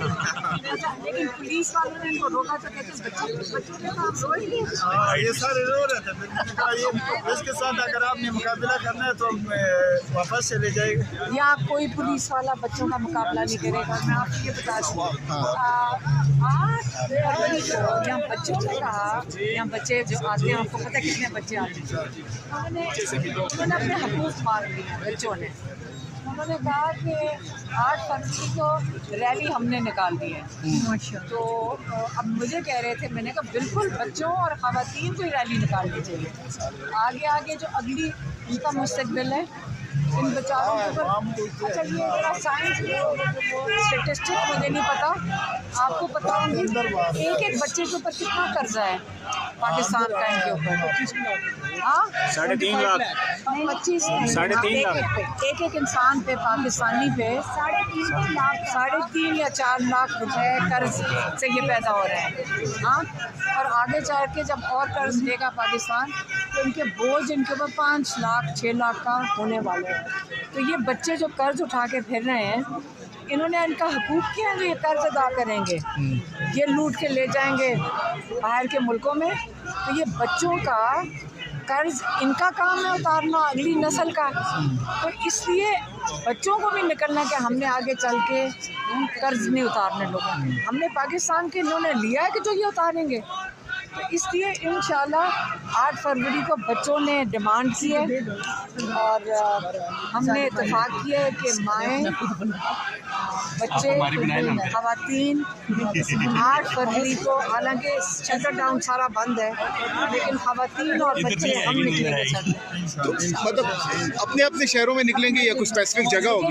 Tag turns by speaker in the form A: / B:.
A: लेकिन पुलिस वालों ने इनको रोका तो कहते बच्चों के साथ रोएंगे।
B: ये सारे रो रहे थे, इसके साथ अगर आपने मुकाबला करना है तो वापस चले जाएगा।
A: यहाँ कोई पुलिस वाला बच्चों का मुकाबला नहीं करेगा। मैं आपको ये बता दूँ, 8 फरवरी को यहाँ बच्चों ने कहा, यहाँ बच्चे जो आते हैं, आपको पता है कितने बच्चे आते हैं, उन्होंने अपने हकूक़ मांग लिए बच्चों ने। उन्होंने कहा कि 8 फरवरी को रैली हमने निकाल दी है। तो अब मुझे कह रहे थे, मैंने कहा बिल्कुल बच्चों और ख़वातीन को रैली निकालनी चाहिए। आगे आगे जो अगली उनका मुस्तकबिल है, इन बेचारों के ऊपर। अच्छा, ये जरा साइंस स्टेटिस्टिक मुझे नहीं पता, आपको पता होंगे एक बच्चे के ऊपर कितना कर्जा है पाकिस्तान का इनके ऊपर? हाँ,
C: 3.5 लाख,
A: 25
C: 3.5 लाख
A: एक इंसान पे, पाकिस्तानी पे 3.5 या 4 लाख रुपए कर्ज से ये पैदा हो रहे हैं। हाँ, और आगे चल के जब और कर्ज लेगा पाकिस्तान तो इनके बोझ इनके ऊपर 5 लाख 6 लाख का होने वाले हैं। तो ये बच्चे जो कर्ज उठा के फिर रहे हैं, इन्होंने इनका हकूक़ किया है जो ये कर्ज अदा करेंगे, ये लूट के ले जाएंगे बाहर के मुल्कों में। तो ये बच्चों का कर्ज इनका काम है उतारना, अगली नस्ल का। तो इसलिए बच्चों को भी निकलना कि हमने आगे चल के कर्ज नहीं उतारने लोगों, हमने पाकिस्तान के इन्होंने लिया है कि जो ये उतारेंगे। तो इसलिए इंशाल्लाह 8 फरवरी को बच्चों ने डिमांड की है और हमने इत्तेफाक किया है कि माएँ, बच्चे, ख़वातीन 8 फरवरी को, हालांकि शटर डाउन सारा बंद है, लेकिन ख़वातीन और बच्चे हम निकलेंगे सर।
D: तो मतलब अपने अपने शहरों में निकलेंगे या कुछ स्पेसिफिक जगह होगी?